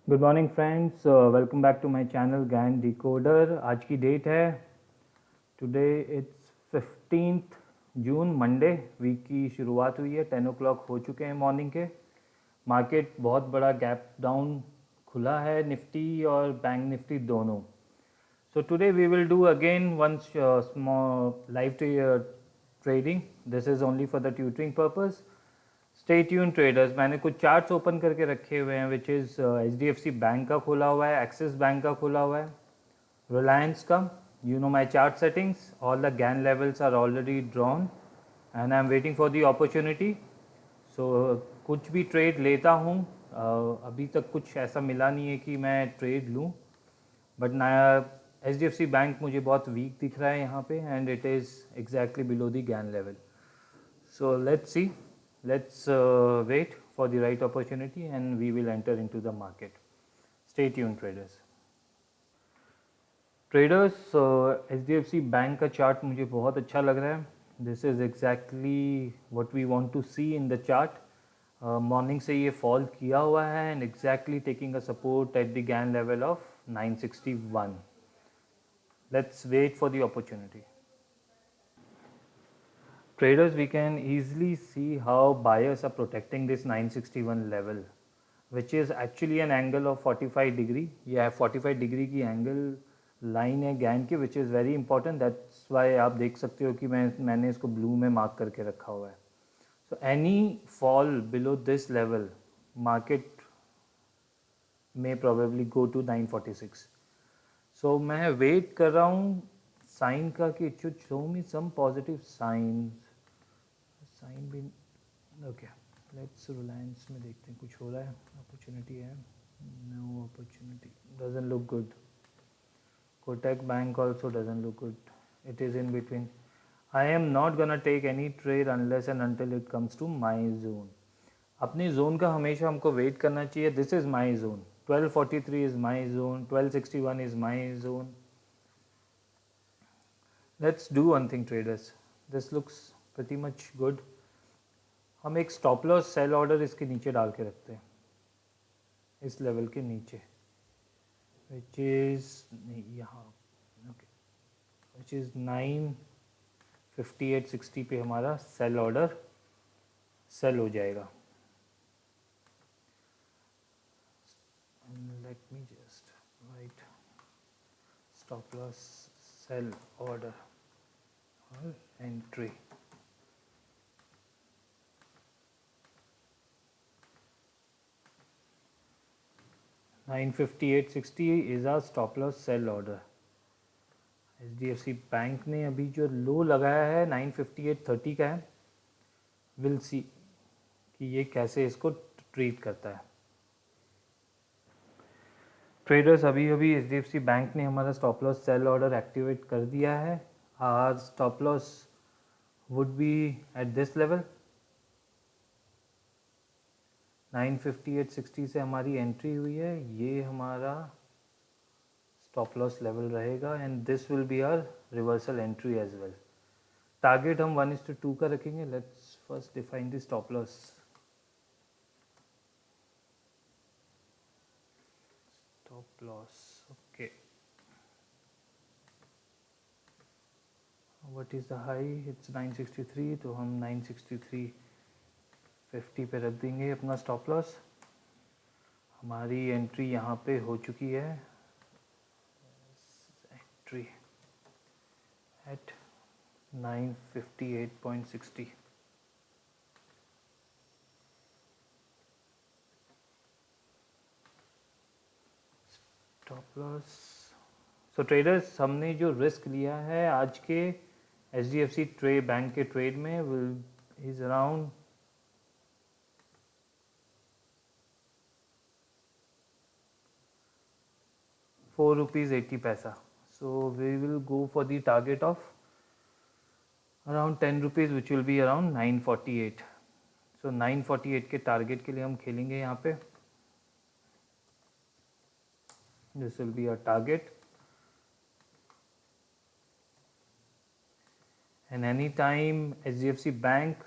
Good morning friends, welcome back to my channel Gann Decoder. आज की date है today, it's 15th June, Monday. Week की शुरुआत हुई है, 10 o'clock हो चुके हैं मॉर्निंग के। मार्केट बहुत बड़ा गैप डाउन खुला है, निफ्टी और बैंक निफ्टी दोनों। So today we will do again one small live trading. This is only for the tutoring purpose. Stay tuned traders. मैंने कुछ चार्ट्स ओपन करके रखे हुए हैं, विच इज़ HDFC बैंक का खोला हुआ है, एक्सिस बैंक का खोला हुआ है, रिलायंस का. You know my chart settings. All the GAN levels are already drawn, and I'm waiting for the opportunity. So कुछ भी ट्रेड लेता हूँ, अभी तक कुछ ऐसा मिला नहीं है कि मैं ट्रेड लूँ, बट नया HDFC बैंक मुझे बहुत वीक दिख रहा है यहाँ पे, and it is exactly below the Gann level. So let's see, let's wait for the right opportunity and we will enter into the market. Stay tuned traders. Traders, HDFC bank का chart मुझे बहुत अच्छा लग रहा है. This is exactly what we want to see in the chart. Morning से ये fall किया हुआ है and exactly taking a support at the Gann level of 961. Let's wait for the opportunity. Traders, we can easily see how buyers are protecting this 961 level, which is actually an angle of 45 degree. ये 45 degree की angle line है gain की, which is very important. That's why आप देख सकते हो कि मैंने इसको blue में mark करके रखा हुआ है. So any fall below this level, market may probably go to 946. So मैं वेट कर रहा हूँ साइन का कि it should show me some positive sign भी. ओके, लेट्स रिलायंस में देखते हैं कुछ हो रहा है, अपॉर्चुनिटी है. No opportunity, doesn't look good. Kotak bank also doesn't look good. It is in between. I am not gonna take any trade unless and until it comes to my zone. अपनी zone का हमेशा हमको wait करना चाहिए. This is my zone. 1243 is my zone, 1261 is my zone. Let's do one thing traders. This looks pretty much good. हम एक stop loss sell order इसके नीचे डाल के रखते हैं, इस लेवल के नीचे, विच इज़ यहाँ. ओके, विच इज़ 958.60 पे हमारा सेल ऑर्डर सेल हो जाएगा. Let me just write stop loss sell order or entry. $958.60 is our stop loss sell order. HDFC bank ने अभी जो लो लगाया है 958.30 का है. विल सी कि ये कैसे इसको ट्रीट करता है. ट्रेडर्स, अभी अभी HDFC बैंक ने हमारा stop loss sell order activate कर दिया है. Our stop loss would be at this level. 958.60 से हमारी एंट्री हुई है, ये हमारा स्टॉप लॉस लेवल रहेगा and this will be our reversal entry as well. Target हम 1:2 का रखेंगे. Let's first define the stop loss. Stop loss, okay. What is the high? It's 963, तो हम 963.50 पे रख देंगे अपना स्टॉप लॉस. हमारी एंट्री यहाँ पे हो चुकी है, एंट्री एट 958.60. Stop loss. सो ट्रेडर्स, हमने जो रिस्क लिया है आज के HDFC बैंक के ट्रेड में will is around ₹4.80. So we will go for the target of around 10 rupees, which will be around 948. So 948 के टारगेट के लिए हम खेलेंगे यहाँ पे. This will be our target. And anytime HDFC Bank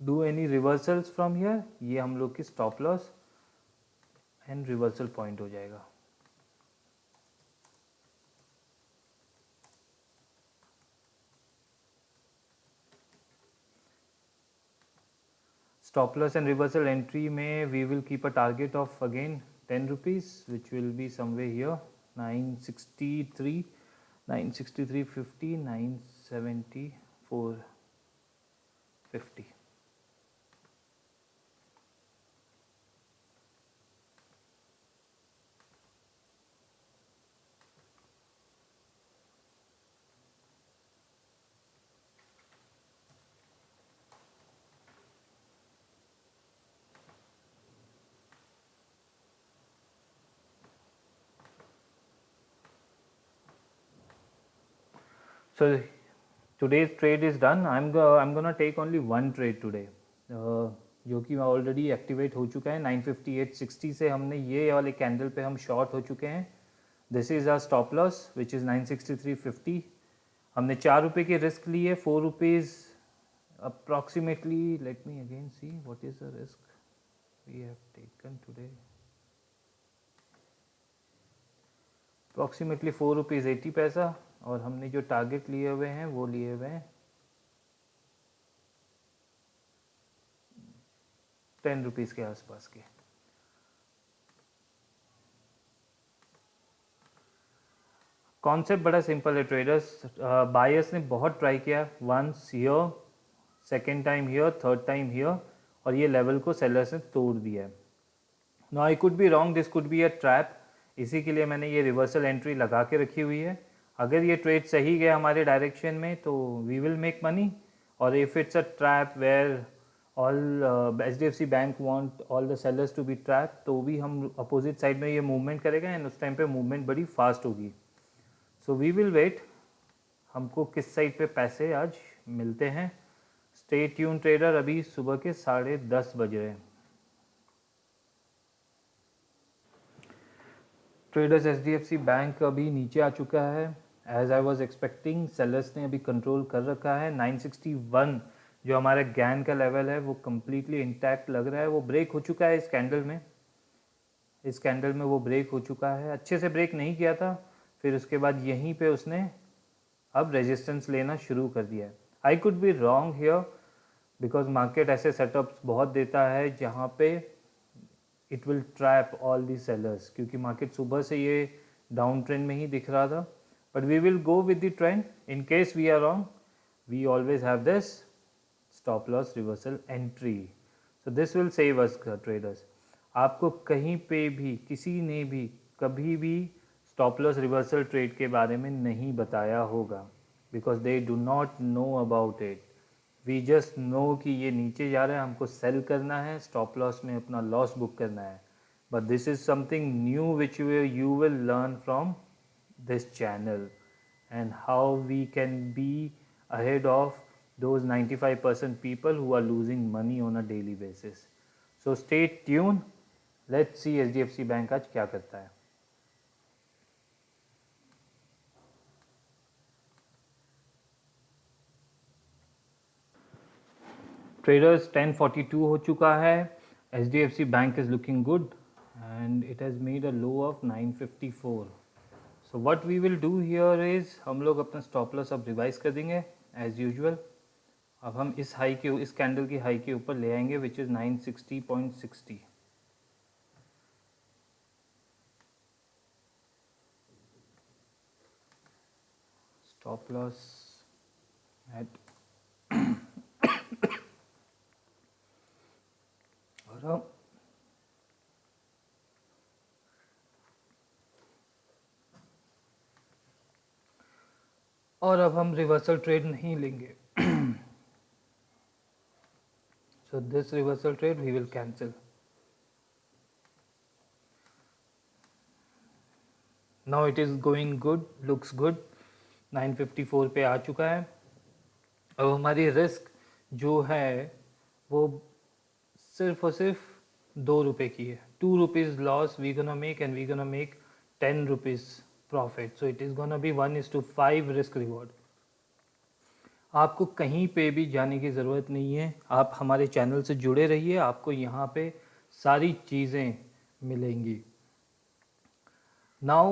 do any reversals from here, ये हम लोग की stop loss and reversal point हो जाएगा। Stop loss and reversal entry में we will keep a target of again 10 rupees which will be somewhere here 963 963.50 974.50. So today's trade is done. I'm gonna take only one trade today, जो कि already activate हो चुका है 958.60 से। हमने ये वाले कैंडल पे हम शॉर्ट हो चुके हैं। This is our stop loss which is 963.50। हमने 4 रुपये की रिस्क ली है, 4 rupees approximately. Let me again see what is the risk we have taken today. Approximately 4 rupees 80 पैसा, और हमने जो टारगेट लिए हुए हैं वो लिए हुए हैं 10 रुपीज़ के आसपास के। कॉन्सेप्ट बड़ा सिंपल है ट्रेडर्स। बायर्स ने बहुत ट्राई किया, once here, second time here, third time here, और ये लेवल को सेलर्स ने तोड़ दिया है। No I could be wrong, this could be a trap. इसी के लिए मैंने ये रिवर्सल एंट्री लगा के रखी हुई है। अगर ये ट्रेड सही गया हमारे डायरेक्शन में तो वी विल मेक मनी, और if it's a trap where all HDFC bank want all the sellers to be trap, तो भी हम अपोजिट साइड में ये मूवमेंट करेगा एंड उस टाइम पे मूवमेंट बड़ी फास्ट होगी। सो वी विल वेट, हमको किस साइड पे पैसे आज मिलते हैं। Stay tune trader. अभी सुबह के 10:30 बज रहे हैं। ट्रेडर्स HDFC बैंक अभी नीचे आ चुका है, as I was expecting. Sellers ने अभी कंट्रोल कर रखा है। 961 जो हमारा गैन का लेवल है वो कम्प्लीटली इंटैक्ट लग रहा है। वो ब्रेक हो चुका है इस कैंडल में, इस कैंडल में वो ब्रेक हो चुका है। अच्छे से ब्रेक नहीं किया था, फिर उसके बाद यहीं पे उसने अब रेजिस्टेंस लेना शुरू कर दिया है। आई could be wrong here because market ऐसे सेटअप्स बहुत देता है जहाँ पे it will trap all the sellers, क्योंकि मार्केट सुबह से ये डाउन ट्रेंड में ही दिख रहा था। But we will go with the trend. In case we are wrong, we always have this stop loss reversal entry, so this will save us traders. आपको कहीं पे भी किसी ने भी कभी भी स्टॉप लॉस रिवर्सल ट्रेड के बारे में नहीं बताया होगा, because they do not know about it. We just know कि ये नीचे जा रहा है, हमको सेल करना है, स्टॉप लॉस में अपना लॉस बुक करना है। But this is something new which you will learn from this channel, and how we can be ahead of those 95% people who are losing money on a daily basis. So stay tuned. Let's see HDFC bank आज क्या करता है। Traders 10:42 हो चुका है। HDFC bank is looking good and it has made a low of 954। So what we will do here is, हम लोग अपना स्टॉप लॉस अब रिवाइज कर देंगे एज यूजुअल। अब हम इस हाई के, इस कैंडल की हाई के ऊपर ले आएंगे which is 960.60। Stop loss at और अब हम रिवर्सल ट्रेड नहीं लेंगे। So this reversal trade we will cancel. Now it is going good, looks good. 954 पे आ चुका है। अब हमारी रिस्क जो है वो सिर्फ और सिर्फ 2 रुपये की है। 2 rupees loss we gonna make and we gonna make 10 rupees profit. So it is gonna be 1:5 risk reward. आपको कहीं पे भी जाने की ज़रूरत नहीं है, आप हमारे चैनल से जुड़े रहिए। आपको यहाँ पे सारी चीज़ें मिलेंगी। Now,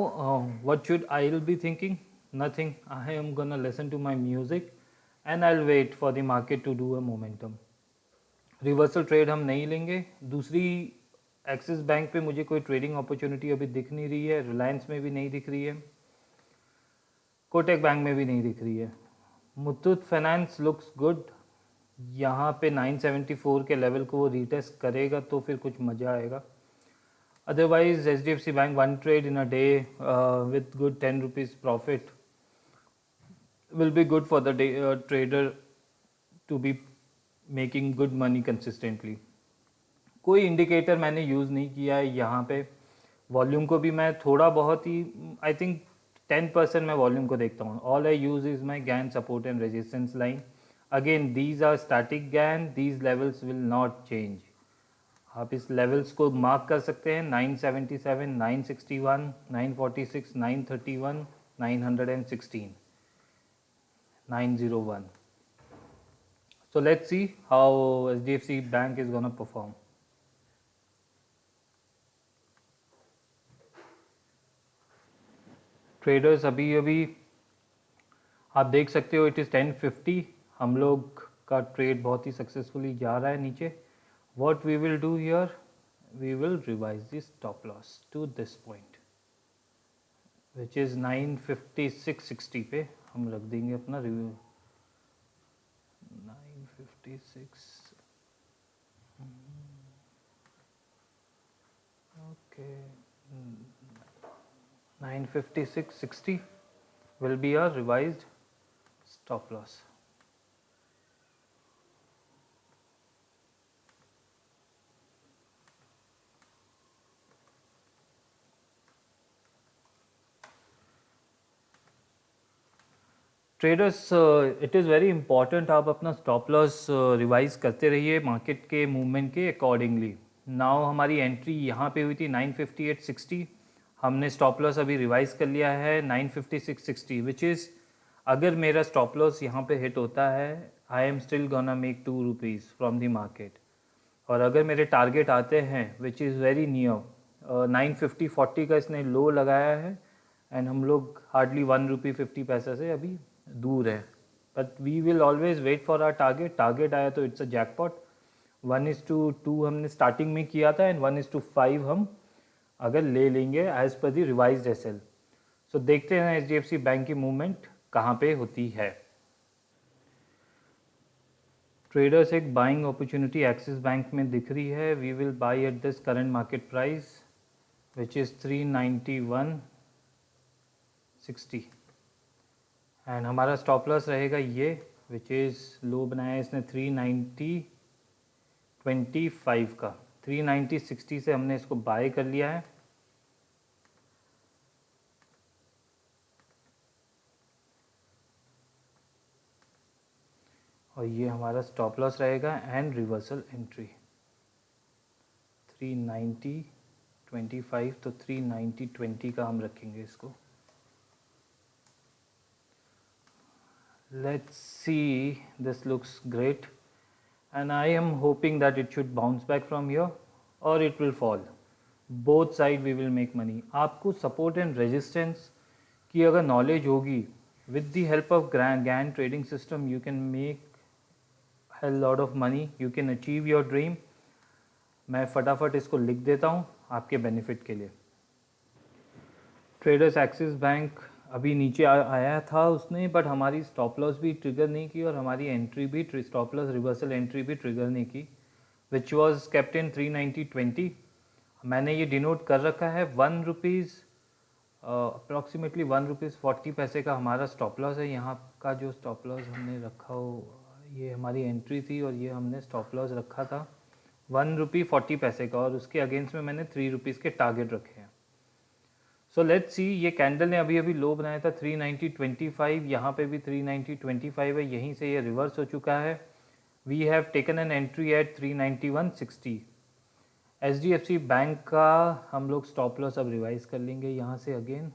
what should I will be thinking? Nothing. I am gonna listen to my music and I'll wait for the market to do a momentum. Reversal trade हम नहीं लेंगे। दूसरी, एक्सिस बैंक पे मुझे कोई ट्रेडिंग अपॉर्चुनिटी अभी दिख नहीं रही है, रिलायंस में भी नहीं दिख रही है, कोटक बैंक में भी नहीं दिख रही है। मुथूट फाइनेंस लुक्स गुड, यहाँ पे 974 के लेवल को वो रीटेस्ट करेगा तो फिर कुछ मज़ा आएगा। Otherwise, HDFC Bank, one trade in a day with good 10 rupees profit will be good for the day, trader to be making good money consistently. कोई इंडिकेटर मैंने यूज़ नहीं किया है यहाँ पे। वॉल्यूम को भी मैं थोड़ा बहुत ही, आई थिंक 10% मैं वॉल्यूम को देखता हूँ। All I use is my Gann support and resistance line. Again these are static Gann, these levels will not change. आप इस लेवल्स को मार्क कर सकते हैं 977, 961, 946, 931, 916, 901. So let's see how HDFC Bank is going to perform. Traders अभी आप देख सकते हो, इट इज़ 1050। हम लोग का ट्रेड बहुत ही सक्सेसफुली जा रहा है नीचे। What we will do here, we will revise the stop loss to this point, which is 956.60 पे हम रख देंगे अपना review. 956, okay, 956.60 will be our revised stop loss. Traders, it is very important आप अपना स्टॉप लॉस रिवाइज करते रहिए market के मूवमेंट के अकॉर्डिंगली। नाउ हमारी एंट्री यहाँ पे हुई थी 958.60, हमने स्टॉप लॉस अभी रिवाइज कर लिया है 956.60, विच इज़ अगर मेरा स्टॉप लॉस यहाँ पे हिट होता है, I am still gonna make 2 rupees from the market. और अगर मेरे टारगेट आते हैं विच इज़ वेरी नियर 950.40 का इसने लो लगाया है, एंड हम लोग हार्डली 1 रुपी 50 पैसा से अभी दूर है। But we will always wait for our target. Target आया तो इट्स अ जैकपॉट। 1:2 हमने स्टार्टिंग में किया था, एंड 1:5 हम अगर ले लेंगे एज पर दी रिवाइज्ड एसएल। सो देखते हैं HDFC बैंक की मूवमेंट कहाँ पे होती है। ट्रेडर्स, एक बाइंग अपॉर्चुनिटी एक्सिस बैंक में दिख रही है। We will buy at this current market price which is 391.60, and हमारा स्टॉप लॉस रहेगा ये, विच इज़ लो बनाया इसने 390.25 का। 390.60 से हमने इसको बाय कर लिया है। और ये हमारा स्टॉप लॉस रहेगा एंड रिवर्सल एंट्री 390.25, तो 390.20 का हम रखेंगे इसको। Let's see, this looks great and I am hoping that it should bounce back from here or it will fall. Both side we will make money. आपको support and resistance की अगर knowledge होगी, with the help of GAN trading system you can make a lot of money, you can achieve your dream. मैं फटाफट इसको लिख देता हूँ आपके बेनिफिट के लिए। ट्रेडर्स, एक्सिस बैंक अभी नीचे आया था उसने, बट हमारी स्टॉप लॉस भी ट्रिगर नहीं की और हमारी एंट्री भी, स्टॉप लॉस रिवर्सल एंट्री भी ट्रिगर नहीं की, विच वॉज केप्ट इन 390.20। मैंने ये डिनोट कर रखा है 1 रुपीज़ अप्रॉक्सीमेटली 1 रुपीज़ 40 पैसे का हमारा स्टॉप लॉस है। यहाँ का जो स्टॉप लॉस हमने रखा हो, ये हमारी एंट्री थी और ये हमने स्टॉप लॉस रखा था 1 रुपी 40 पैसे का, और उसके अगेंस्ट में मैंने 3 रुपीज़ के टारगेट रखे हैं। सो लेट्स सी, ये कैंडल ने अभी लोो बनाया था 390.25, यहाँ पे भी 390.25 है, यहीं से ये रिवर्स हो चुका है। We have taken an entry at 391.60। HDFC bank का हम लोग स्टॉप लॉस अब रिवाइज कर लेंगे यहाँ से अगेन।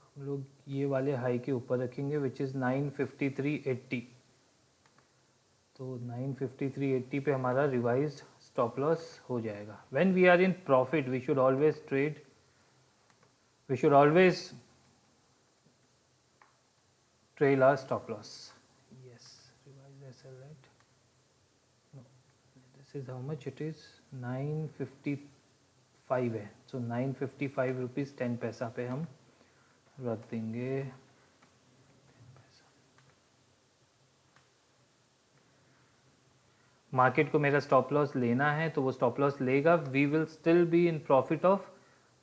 हम लोग ये वाले हाई के ऊपर रखेंगे विच इज़ 953.80। तो 953.80 पे हमारा रिवाइज्ड स्टॉप लॉस हो जाएगा. When we are in profit we should always trade, we should always trail our stop loss. Yes, revise SL, right? No, this is how much it is. 955 है. So 955 rupees 10 पैसा पे हम रख देंगे. Market को मेरा स्टॉप लॉस लेना है तो वो स्टॉप लॉस लेगा. We will still be in profit of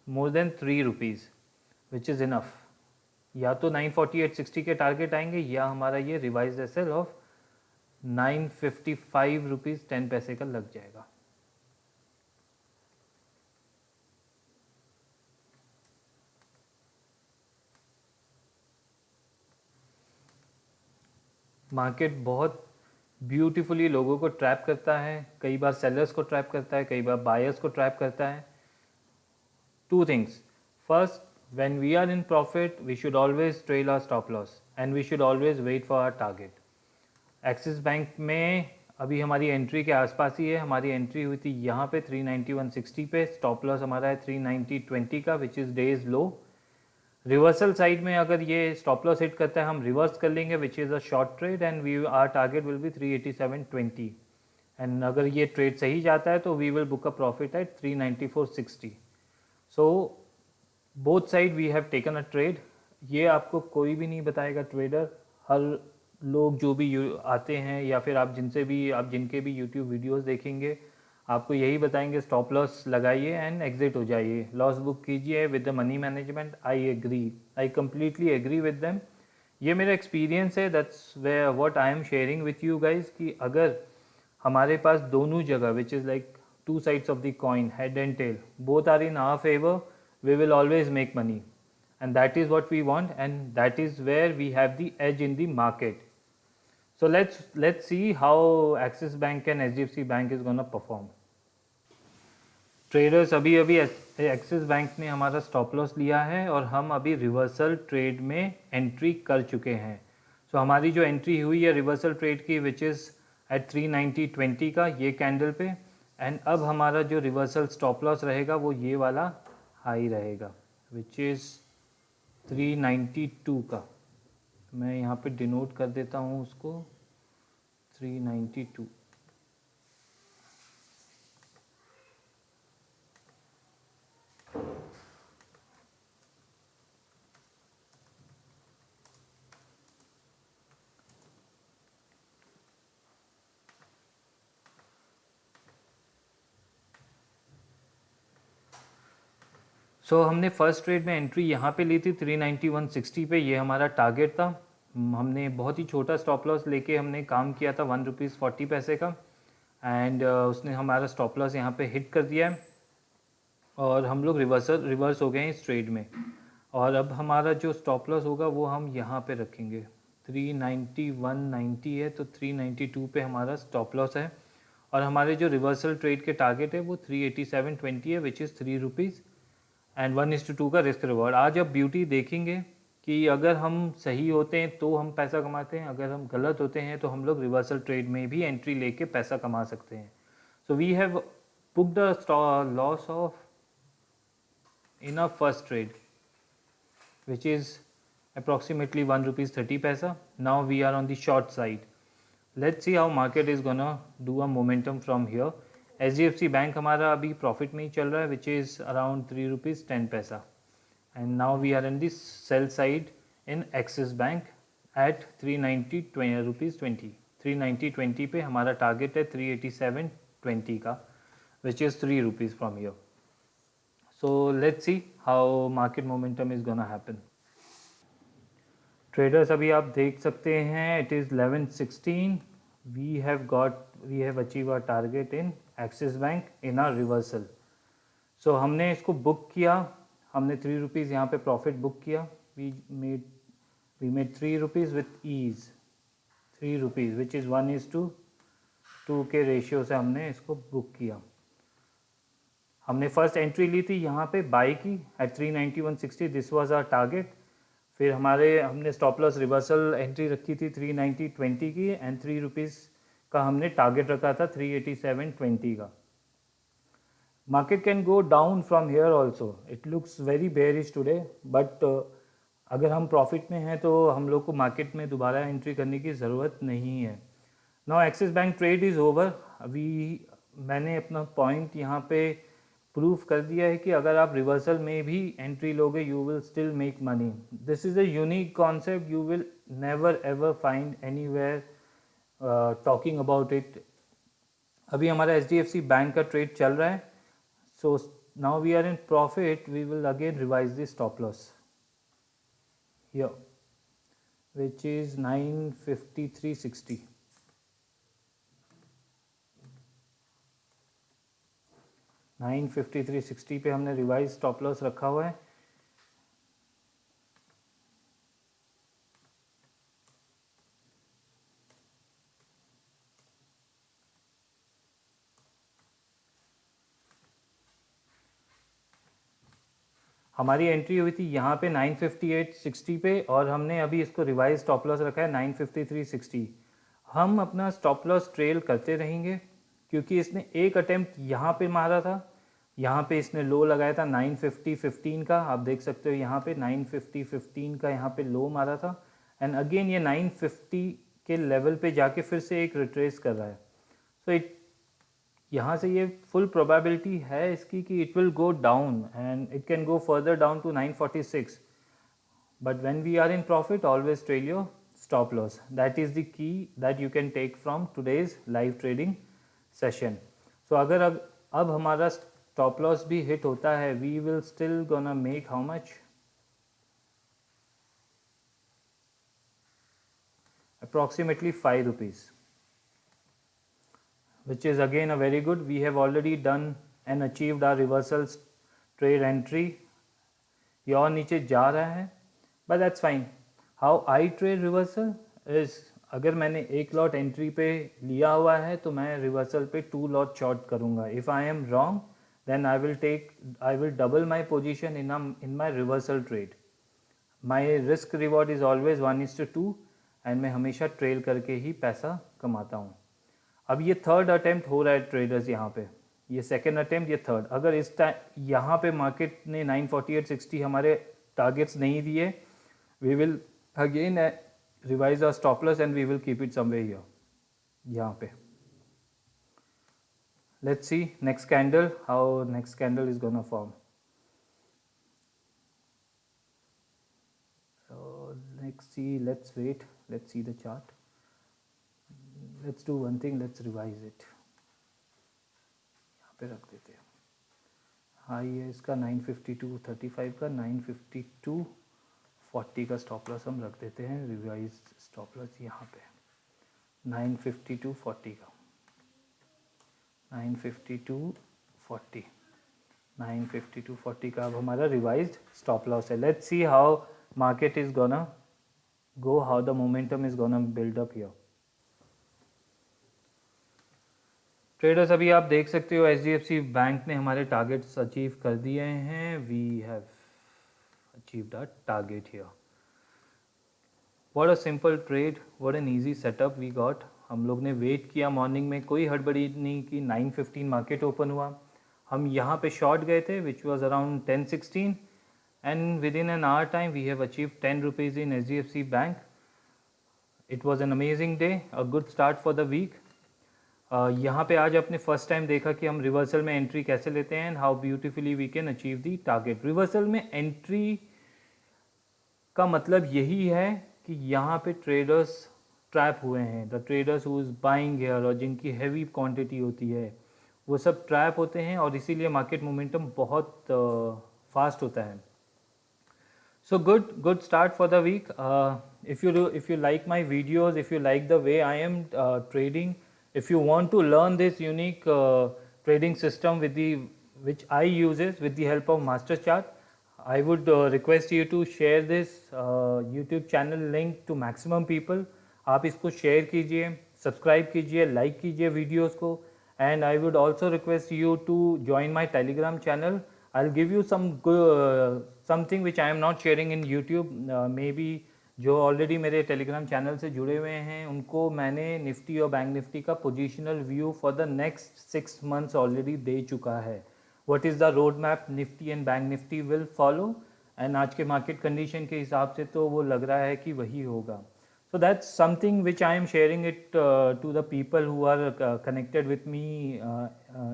more than 3 rupees which is enough. या तो 948.60 के टारगेट आएंगे या हमारा ये रिवाइज एसएल ऑफ 955 रुपीज़ 10 पैसे का लग जाएगा. मार्केट बहुत ब्यूटीफुली लोगों को ट्रैप करता है. कई बार सेलर्स को ट्रैप करता है, कई बार बायर्स को ट्रैप करता है. Two things. First, when we are in profit we should always trail our stop loss and we should always wait for our target. Axis bank में अभी हमारी एंट्री के आसपास ही है. हमारी एंट्री हुई थी यहाँ पे 391.60 पे. स्टॉप लॉस हमारा है 390.20 का which is days low. Reversal side में अगर ये स्टॉप लॉस हिट करता है हम रिवर्स कर लेंगे which is a short trade and we are target will be 387.20. And अगर ये ट्रेड सही जाता है तो we will book a profit at 394.60. So both side we have taken a trade. ये आपको कोई भी नहीं बताएगा ट्रेडर. हर लोग जो भी आते हैं या फिर आप जिनके भी यूट्यूब वीडियोस देखेंगे आपको यही बताएंगे स्टॉप लॉस लगाइए एंड एग्जिट हो जाइए, लॉस बुक कीजिए with the money management. I agree, I completely agree with them. ये मेरा एक्सपीरियंस है. That's where what I am sharing with you guys कि अगर हमारे पास दोनों जगह which is like two sides of the coin, head and tail, both are in our favour, we will always make money, and that is what we want, and that is where we have the edge in the market. So let's see how Axis Bank and HDFC Bank is going to perform. Traders अभी axis bank ने हमारा stop loss लिया है और हम अभी reversal trade में entry कर चुके हैं. सो हमारी जो एंट्री हुई है रिवर्सल ट्रेड की विच इज़ एट 390.20 का ये कैंडल पे. एंड अब हमारा जो रिवर्सल स्टॉप लॉस रहेगा वो ये वाला हाई रहेगा विच इज़ 392 का. मैं यहाँ पे डिनोट कर देता हूँ उसको 392. सो हमने फर्स्ट ट्रेड में एंट्री यहाँ पे ली थी 391.60 पे. ये हमारा टारगेट था. हमने बहुत ही छोटा स्टॉप लॉस लेके हमने काम किया था 1 रुपीज़ 40 पैसे का. एंड उसने हमारा स्टॉप लॉस यहाँ पे हिट कर दिया है और हम लोग रिवर्स हो गए हैं इस ट्रेड में. और अब हमारा जो स्टॉप लॉस होगा वो हम यहाँ पे रखेंगे. 391.90 है तो 392 पे हमारा स्टॉप लॉस है. और हमारे जो रिवर्सल ट्रेड के टारगेट है वो 387.20 है विच इज़ 3 रुपीज़ एंड 1:2 का रिस्क रिवॉर्ड. आज अब ब्यूटी देखेंगे कि अगर हम सही होते हैं तो हम पैसा कमाते हैं, अगर हम गलत होते हैं तो हम लोग रिवर्सल ट्रेड में भी एंट्री लेके पैसा कमा सकते हैं. So we have booked a loss of in our first trade which is approximately 1 rupees 30 paisa. Now we are on the short side. Let's see how market is gonna do a momentum from here. HDFC bank हमारा अभी profit में ही चल रहा है which is around 3 rupees 10 पैसा. And now we are in this sell side in Axis Bank at 390 rupees 20. 390.20 पे हमारा target है 387.20 का which is 3 rupees from here. So let's see how market momentum is gonna happen. Traders अभी आप देख सकते हैं it is 11:16. we have achieved our target in Axis Bank in our reversal. So हमने इसको बुक किया. हमने 3 रुपीज़ यहाँ पे प्रॉफिट बुक किया. we made 3 rupees with ease. 3 rupees which is 1:2 के रेशियो से हमने इसको बुक किया. हमने फर्स्ट एंट्री ली थी यहाँ पे बाई की at 391.60. This was our target. फिर हमने स्टॉप लॉस रिवर्सल एंट्री रखी थी 390.20 की एंड 3 रुपीज़ का हमने टारगेट रखा था 387.20 का. market can go down from here also. It looks very bearish today, but अगर हम प्रॉफिट में हैं तो हम लोग को मार्केट में दोबारा एंट्री करने की ज़रूरत नहीं है. Now axis bank trade is over. अभी मैंने अपना पॉइंट यहाँ पे प्रूफ कर दिया है कि अगर आप रिवर्सल में भी एंट्री लोगे you will still make money. This is a unique concept, you will never ever find anywhere talking about it. अभी हमारा HDFC बैंक का ट्रेड चल रहा है. So now we are in profit. We will again revise the stop loss here, which is 953.60. 953.60 पे हमने revise stop loss रखा हुआ है. हमारी एंट्री हुई थी यहाँ पे 958.60 पे और हमने अभी इसको रिवाइज स्टॉप लॉस रखा है 953.60. हम अपना स्टॉप लॉस ट्रेल करते रहेंगे क्योंकि इसने एक अटेम्प्ट यहाँ पे मारा था. यहाँ पे इसने लो लगाया था 950.15 का. आप देख सकते हो यहाँ पे 950.15 का यहाँ पे लो मारा था एंड अगेन ये 950 के लेवल पे जाके फिर से एक रिट्रेस कर रहा है. सो इट यहाँ से ये फुल प्रोबेबिलिटी है इसकी कि it will go down and it can go further down to 946. But when we are in profit always trail your stop loss. That is the key that you can take from today's live trading session. So अगर अब हमारा stop loss भी hit होता है we will still gonna make how much, approximately 5 rupees, which is again a very good. We have already done and achieved our reversals trade entry. ये और नीचे जा रहा है but that's fine. How I trade reversal is अगर मैंने एक lot entry पे लिया हुआ है तो मैं रिवर्सल पे 2 लॉट शॉर्ट करूँगा. If I am wrong then I will double my position in my reversal trade. My risk reward is always 1:2 and मैं हमेशा ट्रेल करके ही पैसा कमाता हूँ. अब ये थर्ड अटेम्प्ट हो रहा है ट्रेडर्स यहाँ पे, ये सेकेंड अटेम्प्ट, ये थर्ड. अगर इस टाइम यहाँ पे मार्केट ने 948.60 हमारे टारगेट्स नहीं दिए we will again revise our stop loss and we will keep it somewhere here. यहाँ पे let's see next candle, how next candle is gonna form. let's wait, let's see the chart. Let's do one thing, let's revise it. यहाँ पे रख देते हैं. High है इसका 952.35 का, 952.40 का स्टॉप लॉस हम रख देते हैं. रिवाइज स्टॉप लॉस यहाँ पे 952.40 का, 952.40, 952.40 का अब हमारा रिवाइज्ड स्टॉप लॉस है. Let's see how market is gonna go, how the momentum is gonna build up here. Traders अभी आप देख सकते हो HDFC बैंक ने हमारे टारगेट्स अचीव कर दिए हैं. We have achieved our target here. What a simple trade, what an easy setup we got. हम लोग ने वेट किया, मॉर्निंग में कोई हड़बड़ी नहीं की. 9:15 मार्केट ओपन हुआ, हम यहाँ पे शॉर्ट गए थे which was around 10:16 and within an hour time we have achieve 10 rupees in HDFC bank. It was an amazing day, a good start for the week. यहाँ पे आज अपने फर्स्ट टाइम देखा कि हम रिवर्सल में एंट्री कैसे लेते हैं and how beautifully we can achieve the target. Reversal में एंट्री का मतलब यही है कि यहाँ पे ट्रेडर्स ट्रैप हुए हैं. The traders who is buying here और जिनकी हैवी क्वांटिटी होती है वो सब ट्रैप होते हैं और इसीलिए मार्केट मोमेंटम बहुत फास्ट होता है. So good start for the week. If you like my videos, if you like the way I am trading, if you want to learn this unique trading system which I uses with the help of MasterChart, I would request you to share this YouTube channel link to maximum people. आप इसको share कीजिए, subscribe कीजिए, like कीजिए videos को, and I would also request you to join my Telegram channel. I'll give you something which I am not sharing in YouTube. Maybe जो already मेरे Telegram channel से जुड़े हुए हैं उनको मैंने निफ्टी और बैंक निफ्टी का positional view for the next 6 months already दे चुका है. What is the road map Nifty and bank Nifty will follow, and आज के मार्केट कंडीशन के हिसाब से तो वो लग रहा है कि वही होगा. So that's something which I am sharing it to the people who are connected with me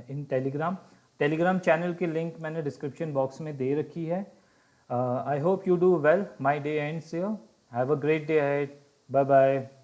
in Telegram. Telegram channel की link मैंने description box में दे रखी है. I hope you do well. My day ends here. Have a great day ahead. Bye bye.